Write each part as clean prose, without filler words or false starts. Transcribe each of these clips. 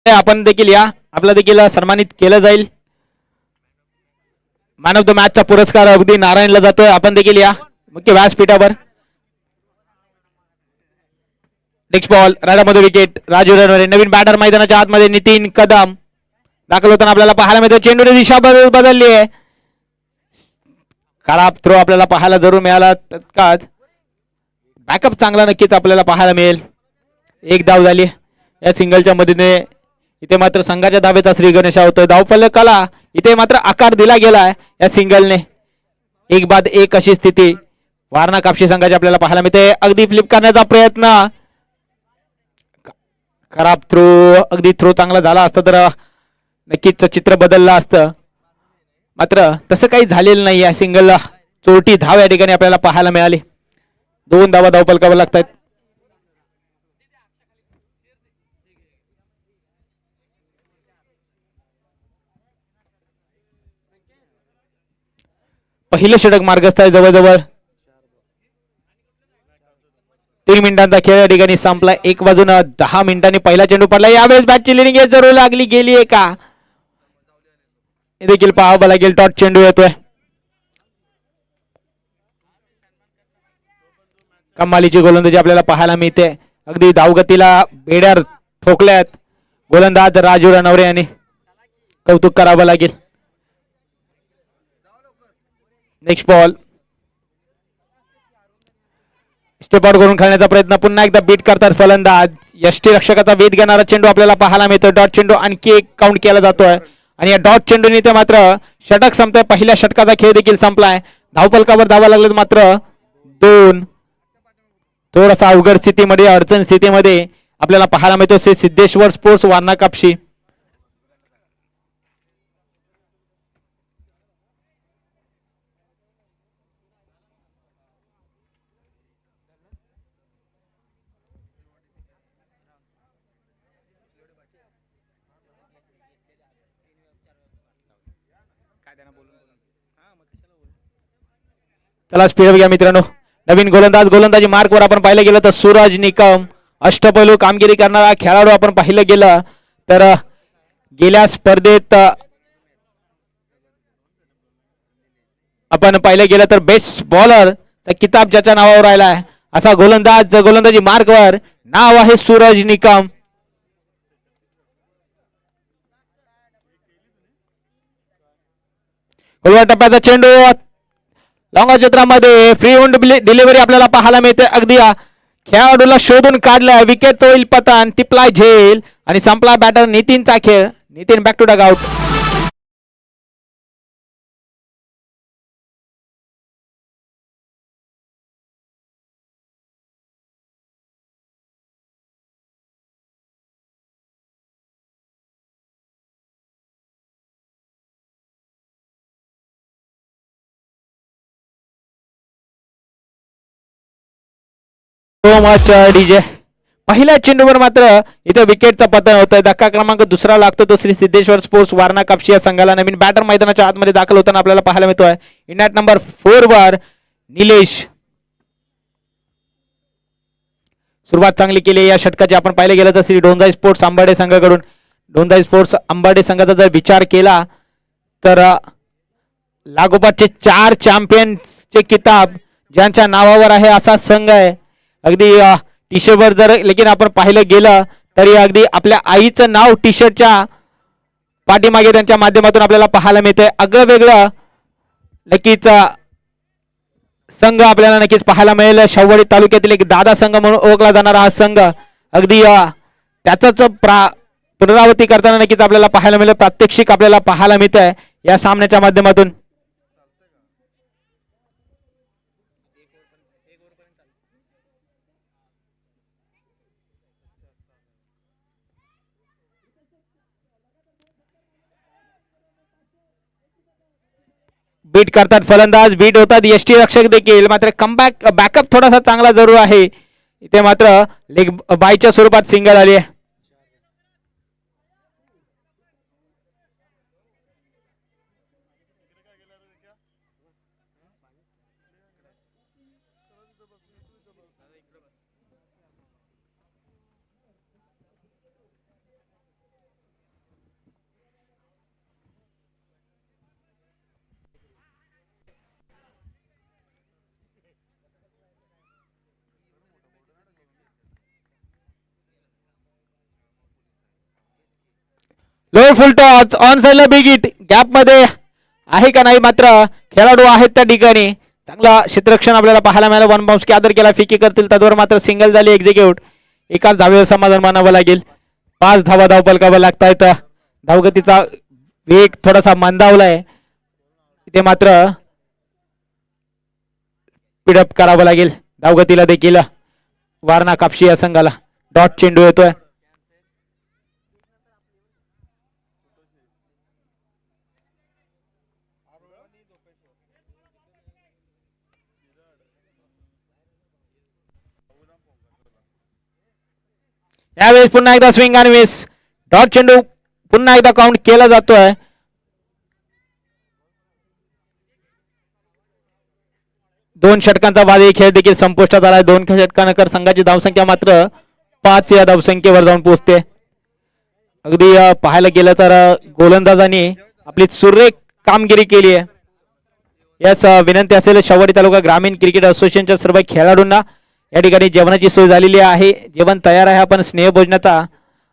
आपण देखील या, आपला देखील सन्मानित केलं जाईल. मॅन ऑफ द मॅचचा पुरस्कार अगदी नारायणला जातोय. आपण देखील या मुख्य व्यासपीठावर. नेक्स्ट बॉल राडामध्ये विकेट. राजू रणवरे नवीन बॅटर मैदानाच्या आतमध्ये. नितीन कदम दाखल होताना आपल्याला पाहायला मिळतो. चेंडूची दिशा बदलली आहे. खराब थ्रो आपल्याला पाहायला जरूर मिळाला. तत्काळ बॅकअप चांगला नक्कीच आपल्याला पाहायला मिळेल. एक धाव झाली या सिंगलच्या मदतीने. इथे मात्र संघाच्या धावेचा श्री गणेशा होतोय. धावफलकाला इथे मात्र आकार दिला गेलाय या सिंगलने. एक बाद एक अशी स्थिती वारणा कापशी संघाची आपल्याला पाहायला मिळते. अगदी फ्लिप करण्याचा प्रयत्न. खराब थ्रो. अगदी थ्रो चांगला झाला असता तर नक्कीच चित्र बदललं असतं. मात्र तसं काही झालेलं नाही. या सिंगलला चोरटी धाव या ठिकाणी आपल्याला पाहायला मिळाली. 2 धावा धावफलकावर लागतात. पहिलं षटक मार्गस्थ आहे. जवळजवळ 3 मिनिटांचा खेळ या ठिकाणी संपला. एक वाजून 10 मिनिटांनी पहिला चेंडू पडला. यावेळेस बॅटची लिडिंग जरूर लागली गेली आहे का देखील पाहावं लागेल. टॉट चेंडू येतोय. कमालीची गोलंदाजी आपल्याला पाहायला मिळते. अगदी धावगतीला बेड्या ठोकल्यात गोलंदाज राजू रणवरे यांनी. कौतुक करावं लागेल. Next ball. स्टेप आउट करून खेळण्याचा प्रयत्न. पुन्हा एकदा बीट करतात फलंदाज. यष्टीरक्षकाचा वेध घेणारा चेंडू आपल्याला पाहायला मिळतो. डॉट चेंडू आणखी एक काउंट केला जातोय आणि या डॉट चेंडूने ते मात्र षटक संपतंय. पहिल्या षटकाचा खेळ देखील संपलाय. धावफलकावर धावा लागलेत मात्र 2. थोडासा अवघड स्थितीमध्ये अडचण स्थितीमध्ये आपल्याला पाहायला मिळतो सिद्धेश्वर स्पोर्ट्स वारणा कापशी. चला स्पीड घ्या मित्रांनो. नवीन गोलंदाजी मार्कवर आपण पाहिलं गेलं तर सूरज निकम अष्टपैलू कामगिरी करणारा खेळाडू आपण पाहिलं गेलं तर गेल्या स्पर्धेत आपण पाहिलं गेलं तर बेस्ट बॉलर किताब ज्याच्या नावावर राहिलाय असा गोलंदाजी मार्कवर नाव आहे सूरज निकम. टप्प्याचा चेंडू लॉंग क्षेत्रामध्ये फ्री होम डिलिव्हरी आपल्याला पाहायला मिळते. अगदी खेळाडूला शोधून काढलाय. विकेट होईल पतन. टिपलाय झेल आणि संपला बॅटर नितीनचा खेळ. Nitin back to dugout. So much DJ. पहिल्या चेंडूवर मात्र इथे विकेटचा पतन होतोय. धक्का क्रमांक 2 लागतो तो श्री सिद्धेश्वर स्पोर्ट्स वारणा कापशी या संघाला. नवीन बॅटर मैदानाच्या आतमध्ये दाखल होताना आपल्याला पाहायला मिळतोय. इंडॅट नंबर 4 वर निलेश. सुरुवात चांगली केली या षटकाची. आपण पाहिलं गेलं तर श्री डोंजाई स्पोर्ट्स अंबाडे संघाकडून. डोंजाई स्पोर्ट्स अंबाडे संघाचा जर विचार केला तर लागोपाठचे 4 चॅम्पियन्सचे किताब ज्यांच्या नावावर आहे असा संघ आहे. अगदी टी शर्टवर जर लेकिन आपण पाहिलं गेलं तरी अगदी आपल्या आईचं नाव टी शर्टच्या पाठीमागे त्यांच्या माध्यमातून आपल्याला पाहायला मिळते. आगळं वेगळं नक्कीच संघ आपल्याला नक्कीच पाहायला मिळेल. शवडी तालुक्यातील एक दादा संघ म्हणून ओळखला जाणारा हा संघ अगदी त्याचाच पुनरावृत्ती करताना नक्कीच आपल्याला पाहायला मिळेल. प्रात्यक्षिक आपल्याला पाहायला मिळत आहे या सामन्याच्या माध्यमातून. बीट करतात फलंदाज. बीट होतात यष्टी रक्षक देखील. मात्र कमबॅक बॅकअप थोडासा चांगला जरूर आहे. इथे मात्र लेग बायच्या स्वरूपात सिंगल आली आहे. लोअर फुल टॉच ऑन साइडला बिग हिट गॅप मध्ये आहे का नाही मात्र खेळाडू आहेत त्या ठिकाणी चांगला क्षेत्ररक्षण आपल्याला पाहायला मिळालं. वन बाउन्स आदर केला फिकी करतील तद्वर मात्र सिंगल झाली एक्झिक्यूट. एकाच धावेवर समाधान मानावं लागेल. 5 धावा धावपलकावर लागतायत. धावगतीचा वेग थोडासा मंदावलाय इथे मात्र स्पीडअप करावं लागेल. धावगतीला देखील वारणा कापशी या संघाला डॉट चेंडू येतोय. यावेळेस पुन्हा एकदा स्विंग आणि मिस डॉट चेंडू पुन्हा एकदा काउंट केला जातोय. दोन षटकांचा बाद खेळ देखील संपुष्टात आला. 2 षटकानंतर संघाची धावसंख्या मात्र 5 या धावसंख्येवर जाऊन पोहोचते. अगदी पाहायला गेलं तर गोलंदाजांनी आपली सुरेख कामगिरी केली आहे. याच विनंती असेल शेवटी तालुका ग्रामीण क्रिकेट असोसिएशनच्या सर्व खेळाडूंना या ठिकाणी जेवणाची सोय झालेली आहे. जेवण तयार आहे. आपण स्नेहभोजनाचा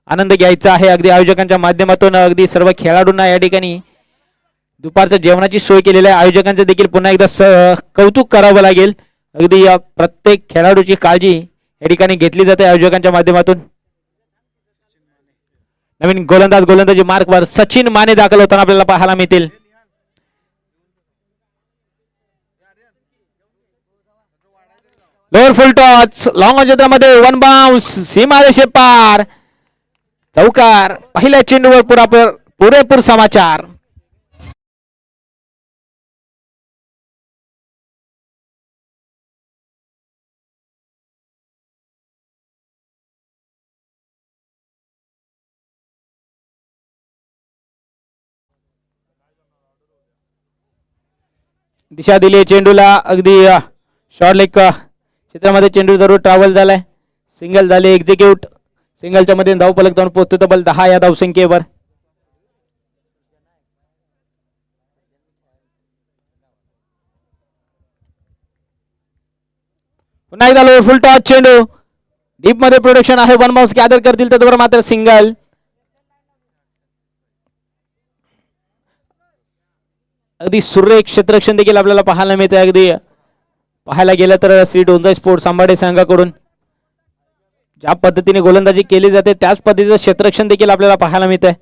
आनंद घ्यायचा आहे. अगदी आयोजकांच्या माध्यमातून अगदी सर्व खेळाडूंना या ठिकाणी दुपारच्या जेवणाची सोय केलेली आहे. आयोजकांचं देखील पुन्हा एकदा कौतुक करावं लागेल. अगदी प्रत्येक खेळाडूची काळजी या ठिकाणी घेतली जाते आयोजकांच्या माध्यमातून. नवीन गोलंदाजी मार्कवर सचिन माने दाखल होताना आपल्याला पाहायला मिळतील. लोअर फुल टॉच लॉंग क्षेत्रामध्ये वन बाउन्स सीमारेषे पार चौकार. पहिल्या चेंडूवर पुरेपूर समाचार. दिशा दिली चेंडूला. अगदी शॉर्ट लेग क्षेत्रामध्ये चेंडू जरूर ट्रॅव्हल झालाय. सिंगल झाले एक्झिक्यूट. सिंगलच्या मध्ये धावफलक जाऊन पोहोचतो तब्बल 10 या धावसंख्येवर. पुन्हा एकदा लोअर फुल टॉच चेंडू डीप मध्ये प्रोडक्शन आहे. वन बाउन्स गॅदर करतील त्याच्यावर मात्र सिंगल. अगदी सुरेख क्षेत्ररक्षण देखील आपल्याला पाहायला मिळते. अगदी पाहायला गेलं तर श्री डोंजाई स्पोर्ट्स अंबाडे संघाकडून ज्या पद्धतीने गोलंदाजी केली जाते त्याच पद्धतीचं क्षेत्ररक्षण देखील आपल्याला पाहायला मिळतंय.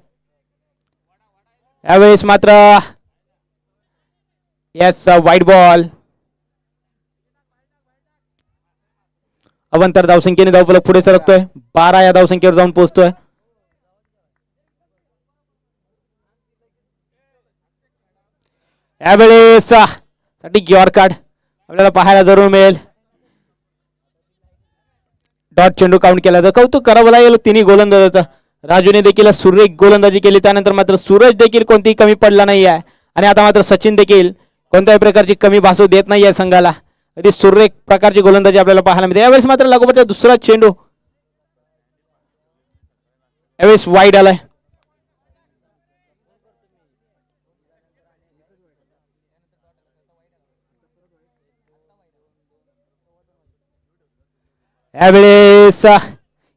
यावेळेस मात्र यस वाईट बॉल. अवंतर धावसंख्येने धावफलक पुढे सरकतोय. 12 या धावसंख्येवर जाऊन पोहोचतोय. यावेळेस साठी यॉर्कर आपल्याला पाहायला जरूर मिळेल. डॉट चेंडू काउंट केला तर कौतुक करावं लागेल तिन्ही गोलंदाजाचं. राजूने देखील सुरेख गोलंदाजी केली. त्यानंतर मात्र सूरज देखील कोणतीही कमी पडला नाही आहे. आणि आता मात्र सचिन देखील कोणत्याही प्रकारची कमी भासू देत नाही आहे संघाला. अगदी सुरेख प्रकारची गोलंदाजी आपल्याला पाहायला मिळते. यावेळेस मात्र लागोपाठचा दुसरा चेंडू यावेळेस वाईड आलाय. यावेळेस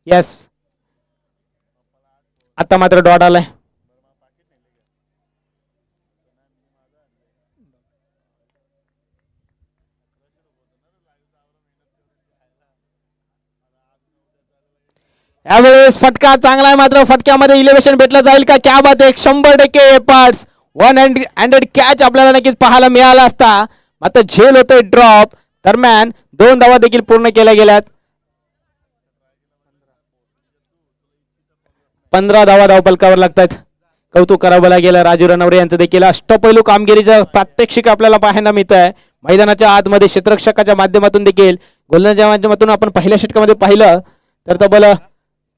यस आता मात्र डॉट आलाय. यावेळेस फटका चांगला आहे. मात्र फटक्यामध्ये इलेव्हेशन भेटला जाईल का? क्या बात आहे. 100% एफर्ट्स 100 कॅच आपल्याला नक्कीच पाहायला मिळाला असता. मात्र झेल होतोय ड्रॉप. दरम्यान 2 धावा देखील पूर्ण केल्या गेल्यात. 15 धावा धावपलकावर लागतात. कौतुक करावं लागेल राजू रणवरे यांचं देखील अष्टपैलू कामगिरीचं प्रात्यक्षिक आपल्याला पाहायला मिळत आहे. मैदानाच्या आतमध्ये क्षेत्ररक्षकाच्या माध्यमातून देखील गोलंदाजाच्या माध्यमातून आपण पहिल्या षटकामध्ये पाहिलं तर तब्बल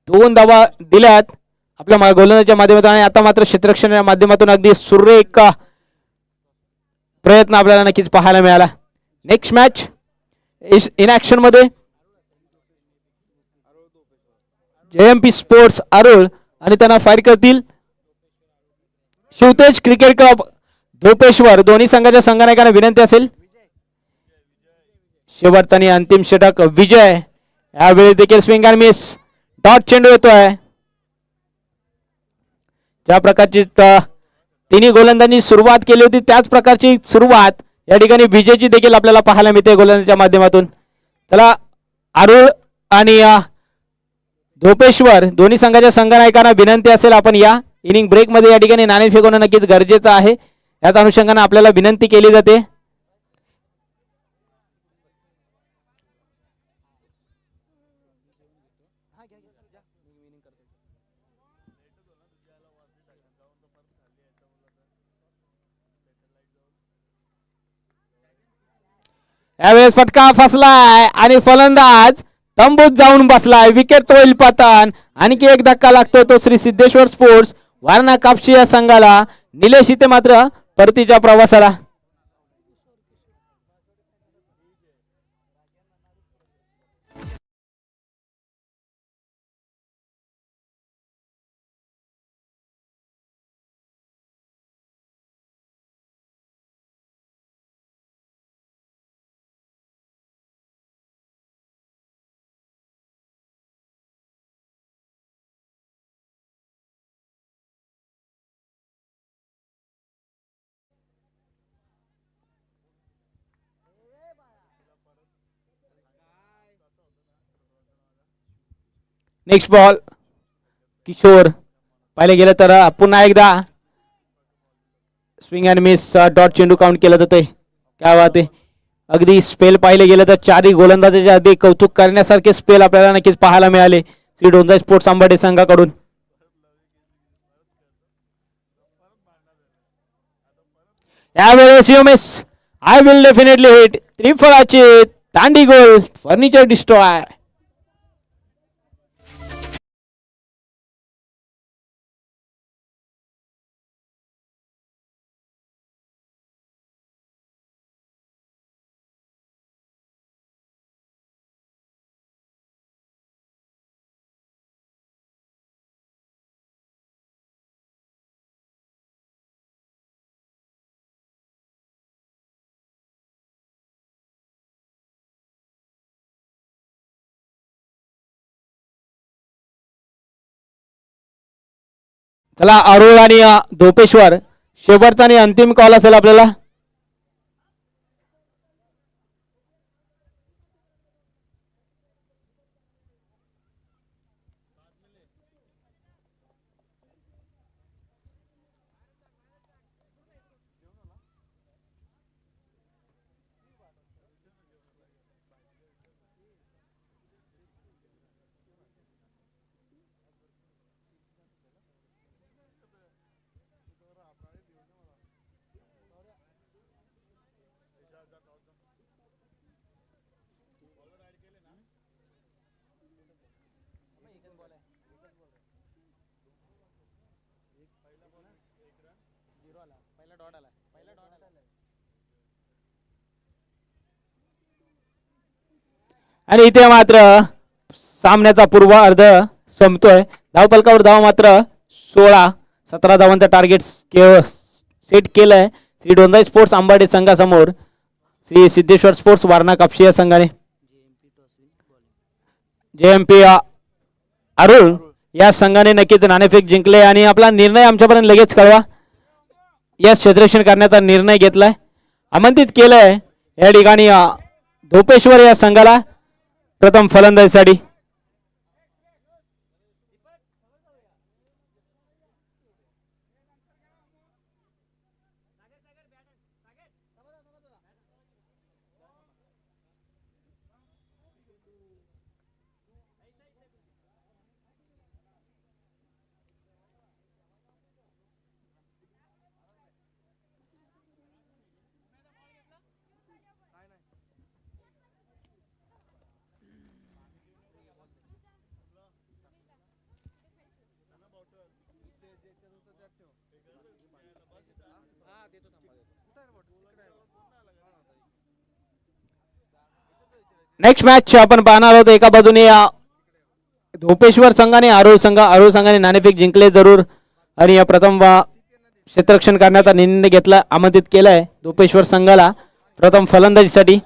2 धावा दिल्यात आपल्या गोलंदाजाच्या माध्यमातून. आणि आता मात्र क्षेत्ररक्षणाच्या माध्यमातून अगदी सुरेख प्रयत्न आपल्याला नक्कीच पाहायला मिळाला. नेक्स्ट मॅच इन ऍक्शन मध्ये JMP स्पोर्ट्स आरोळ आणि त्यांना फायर करतील शिवतेज क्रिकेट क्लब धोपेश्वर. दोन्ही संघाच्या संघनायकांना विनंती असेल शेवटचा आणि अंतिम षटक विजय. यावेळी देखील स्विंग अँड मिस डॉट चेंडू येतोय. ज्या प्रकारची तिन्ही गोलंदाजांनी सुरुवात केली होती त्याच प्रकारची सुरुवात या ठिकाणी विजयची देखील आपल्याला पाहायला मिळते गोलंदाजाच्या माध्यमातून. चला अरुळ आणि धोपेश्वर दोन्ही संघाच्या संघनायकांना विनंती असेल आपण या इनिंग ब्रेक मध्ये या ठिकाणी नाणे फेकवणं नक्कीच गरजेचं आहे. याच अनुषंगाने आपल्याला विनंती केली जाते. यावेळेस फटका फसलाय आणि फलंदाज तंबूत जाऊन बसलाय. विकेट होईल पतन. आणखी एक धक्का लागतो तो श्री सिद्धेश्वर स्पोर्ट्स वारणा कापशी या संघाला. निलेश इथे मात्र परतीच्या प्रवासाला. Next ball Kishor. पाहिले गेलं तर पुन्हा एकदा स्विंग अँड मिस डॉट चेंडू काउंट केलं जातंय. काय बात आहे. अगदी स्पेल पाहिले गेलं तर चारही गोलंदाजाचे अगदी कौतुक करण्यासारखे स्पेल आपल्याला नक्कीच पाहायला मिळाले श्री डोंजाई स्पोर्ट्स अंबाडे संघाकडून. यावेळेस you miss. I will definitely hit. त्रिफळाची दांडी गोल. Furniture destroy. चला अरुळ आणि धोपेश्वर शेवटचा आणि अंतिम कॉल असेल आपल्याला. आणि इथे मात्र सामन्याचा पूर्वार्ध संपतोय. धावफलकावर धाव मात्र 16. 17 धावांचं टार्गेट सेट केलंय श्री डोंजाई स्पोर्ट्स अंबाडे संघासमोर श्री सिद्धेश्वर स्पोर्ट्स वारणा कापशी या संघाने. JMP अरुळ या संघाने नक्कीच नाणेफेक जिंकले आणि आपला निर्णय आमच्यापर्यंत लगेच कळवा. या क्षेत्ररक्षण करण्याचा निर्णय घेतलाय. आमंत्रित केलंय या ठिकाणी धोपेश्वर या संघाला प्रथम फलंदाजीसाठी. नेक्स्ट मॅच आपण पाहणार आहोत. एका बाजूने धोपेश्वर संघाने अरुळ संघाने नाणेफेक जिंकले जरूर आणि या प्रथम क्षेत्ररक्षण करण्याचा निर्णय घेतला. आमंत्रित केलाय धोपेश्वर संघाला प्रथम फलंदाजीसाठी.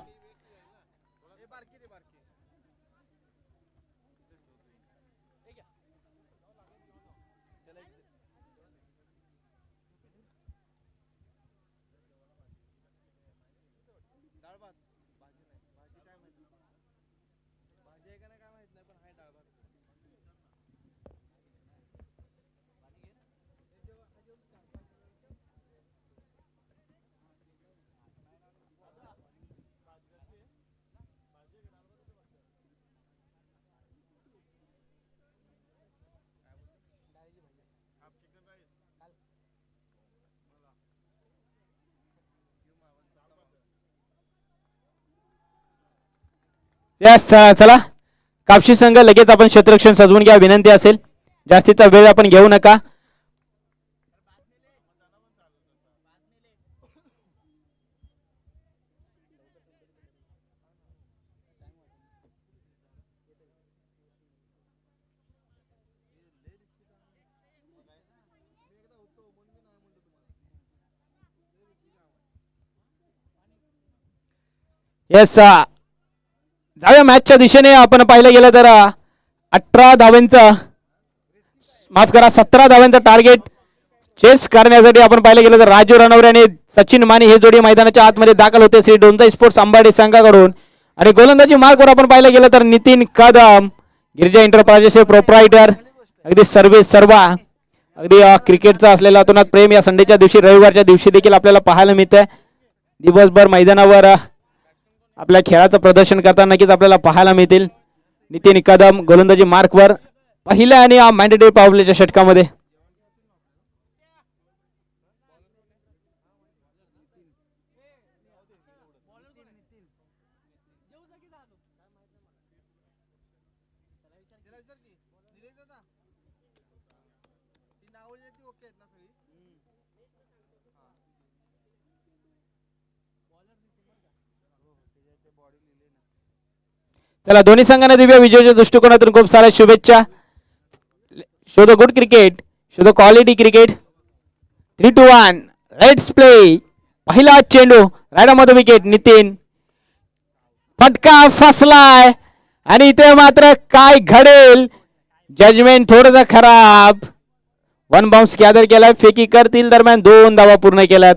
यस चला कापशी संघ लगेच आपण क्षेत्ररक्षण सजवून घ्या विनंती असेल. जास्तीचा वेळ आपण घेऊ नका. येस जाऊया मॅचच्या दिशेने. आपण पाहिलं गेलं तर 18 धावांचं माफ करा 17 धावांचं टार्गेट चेस करण्यासाठी आपण पाहिलं गेलं तर राजू रणवरे आणि सचिन माने हे जोडी मैदानाच्या आतमध्ये दाखल होते श्री डोंजा स्पोर्ट्स अंबाडी संघाकडून. आणि गोलंदाजी मार्कवर आपण पाहिलं गेलं तर नितीन कदम गिरिजा एंटरप्राइजेसचे प्रोप्रायटर अगदी सर्वा अगदी क्रिकेटचा असलेला अतोनात प्रेम या संडेच्या दिवशी रविवारच्या दिवशी देखील आपल्याला पाहायला मिळतंय. दिवसभर मैदानावर आपल्या खेळाचं प्रदर्शन करताना नक्कीच आपल्याला पाहायला मिळतील. नितीन कदम गोलंदाजी मार्कवर पहिल्या आणि मॅन्डेटरी पॉवर प्लेच्या षटकामध्ये. चला दोन्ही संघांना दिव्य विजयाच्या दृष्टिकोनातून खूप साऱ्या शुभेच्छा. Show the good cricket, show the quality cricket. 3-1 let's play. पहिला चेंडू रायडामध्ये विकेट. नितीन फटका फसलाय आणि इथे मात्र काय घडेल जजमेंट थोडंसं खराब. 1 बाउन्स गॅदर केलाय. फेकी करतील दरम्यान 2 धावा पूर्ण केल्यात.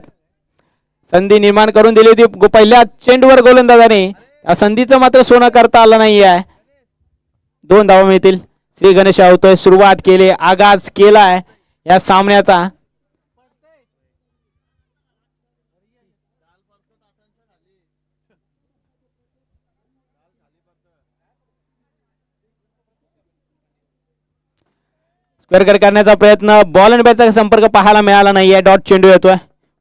संधी निर्माण करून दिली होती पहिल्या चेंडूवर गोलंदाजाने. संधीचं मात्र सोनं करता आलं नाही आहे. 2 धावा मिळतील. श्री गणेश आवतोय सुरुवात केली आगाज केलाय या सामन्याचा. स्क्वेअर कट करण्याचा प्रयत्न बॉल आणि बॅटचा संपर्क पाहायला मिळाला नाहीये. डॉट चेंडू येतोय.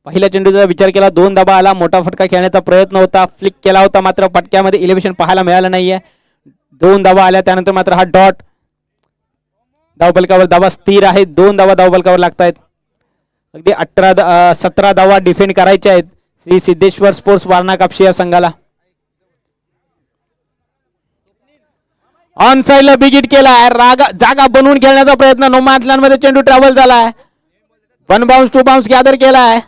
पहिल्या चेंडूचा विचार केला 2 धाबा आला. मोठा फटका खेळण्याचा प्रयत्न होता. फ्लिक केला होता मात्र फटक्यामध्ये इलेव्हेशन पाहायला मिळालं नाहीये. 2 धाबा आल्या त्यानंतर मात्र हा डॉट. धावफलकावर धावा स्थिर आहेत. 2 धावा धावफलकावर लागतायत. अगदी 17 धावा डिफेंड करायच्या आहेत श्री सिद्धेश्वर स्पोर्ट्स वारणा कापशी या संघाला. ऑन साइडला बिगिट केलाय. जागा बनवून खेळण्याचा प्रयत्न. नो मॅच लँड मध्ये चेंडू ट्रॅव्हल झालाय. 1 बाउन्स 2 बाउन्स गॅदर केलाय.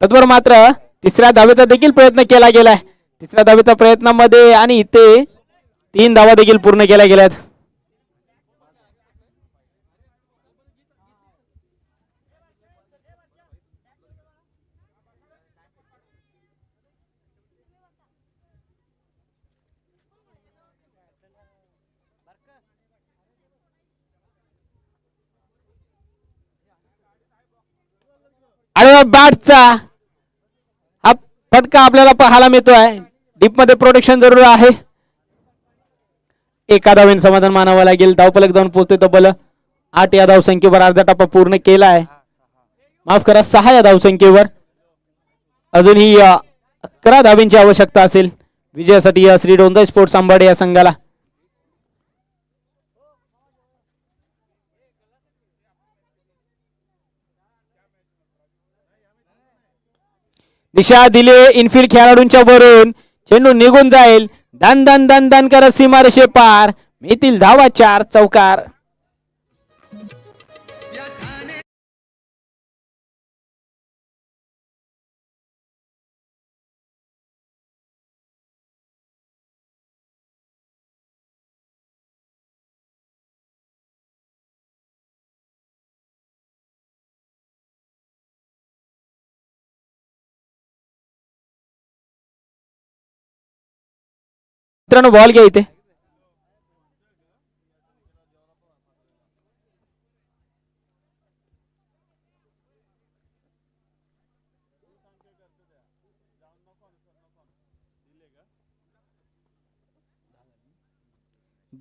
तत्पर मात्र तिसऱ्या धावेचा देखील प्रयत्न केला गेलाय. तिसऱ्या धावेच्या प्रयत्नामध्ये आणि इथे 3 धावा देखील पूर्ण केल्या गेल्यात. आणि बॅटचा हा फटका आपल्याला पाहायला मिळतोय. डीप मध्ये प्रोटेक्शन जरूर आहे. एका धावेने समाधान मानावं लागेल. धावफलक जाऊन पोहोचतोय तब्बल 8 या धावसंख्येवर. अर्धा टप्पा पूर्ण केलाय. माफ करा 6 या धावसंख्येवर. अजूनही 11 धावेंची आवश्यकता असेल विजयासाठी या श्री डोंजा स्पोर्ट्स अंबाडे या संघाला. दिशा दिले इनफिल्ड खेळाडूंच्या वरून. चेंडू निघून जाईल. दन दन दन दन करत सीमारेषे पार. मिळतील धावा 4 चौकार. मित्रांनो बॉल घ्या इथे.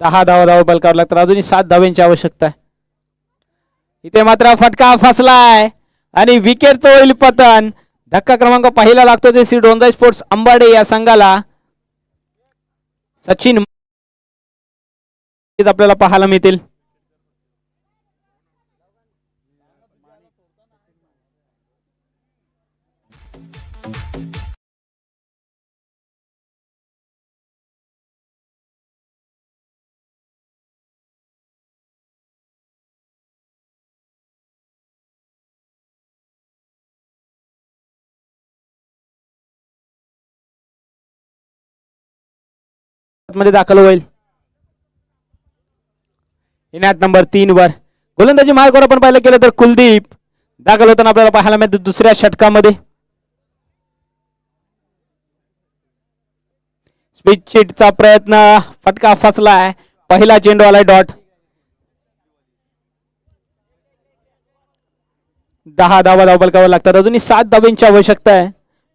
दहा धावा बलकावर लागतात. अजूनही 7 धाव्यांची आवश्यकता आहे. इथे मात्र फटका फसलाय आणि विकेटचं होईल पतन. धक्का क्रमांक पहिला लागतो ते श्री डोंजा स्पोर्ट्स अंबाडे या संघाला. सचिन तेच आपल्याला पाहायला मिळतील. मध्ये दाखल होईल. इनात नंबर 3 वर गोलंदाजी मार्गावर आपण पाहिलं गेलं तर कुलदीप दाखल होताना आपल्याला पाहायला मिळते दुसऱ्या षटकामध्ये. स्पीड शीटचा प्रयत्न, फटका फसलाय. पहिला चेंडू आलाय डॉट. 10 धावा धावफलकावर लागतात. अजूनही 7 धावांची आवश्यकता आहे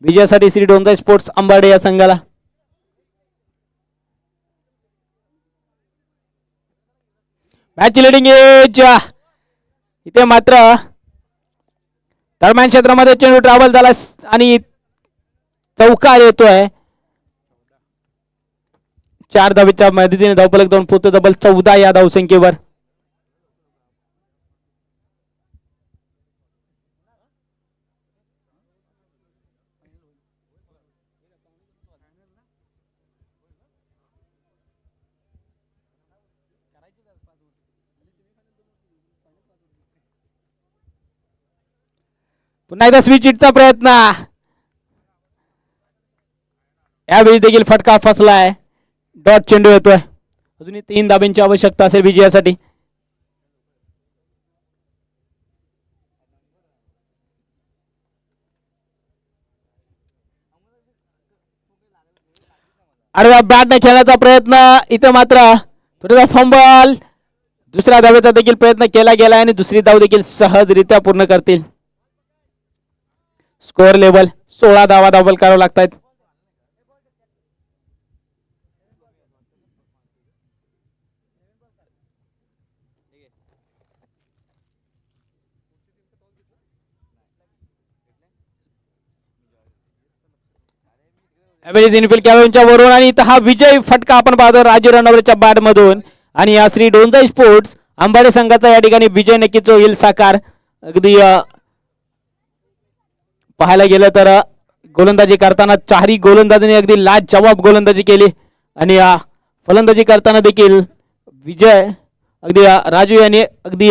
विजयासाठी श्री डोंजाई स्पोर्ट्स अंबाडे या संघाला. मॅच लिडिंग एज इथे मात्र दरम्यान क्षेत्रामध्ये चेंडू ट्रॅव्हल झाला आणि चौकार येतोय. 4 धावेच्या मदतीने धावफलक जाऊन पोहोचतो तब्बल 14 या धावसंख्येवर. पुन्हा एकदा स्विच हिटचा प्रयत्न, यावेळी देखील फटका फसलाय. डॉट चेंडू येतोय. अजूनही 3 धाब्यांची आवश्यकता असेल विजयासाठी. आडव्या बॅटने खेळण्याचा प्रयत्न, इथे मात्र थोडासा फंबल. दुसऱ्या धावेचा देखील प्रयत्न केला गेला आणि दुसरी धाव देखील सहजरित्या पूर्ण करतील. स्कोअर लेवल 16 धावा धावल करावं लागतात. इनफिल्ड खेळाडूंच्या वरून आणि इथं हा विजय फटका आपण पाहतो राजू रणवरेच्या बॅट मधून. आणि या श्री डोंजाई स्पोर्ट्स अंबाडे संघाचा या ठिकाणी विजय नक्कीच होईल साकार. अगदी पाहायला गेलं तर गोलंदाजी करताना 4ही गोलंदाजांनी अगदी लाजवाब गोलंदाजी केली आणि फलंदाजी करताना देखील विजय अगदी राजू यांनी अगदी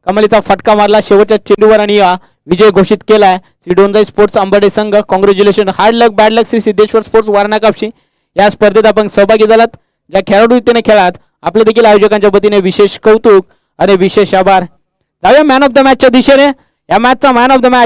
कमालीचा फटका मारला शेवटच्या चेंडूवर आणि विजय घोषित केलाय. श्री डोंजाई स्पोर्ट्स अंबाडे संघ कॉंग्रॅच्युलेशन. हार्ड लक बॅड लक श्री सिद्धेश्वर स्पोर्ट्स वारणा कापशी या स्पर्धेत आपण सहभागी झालात. ज्या खेळाडू इथे खेळात आपल्या देखील आयोजकांच्या वतीने विशेष कौतुक आणि विशेष आभार. जाऊया मॅन ऑफ द मॅचच्या दिशेने. या मॅचचा मॅन ऑफ द मॅच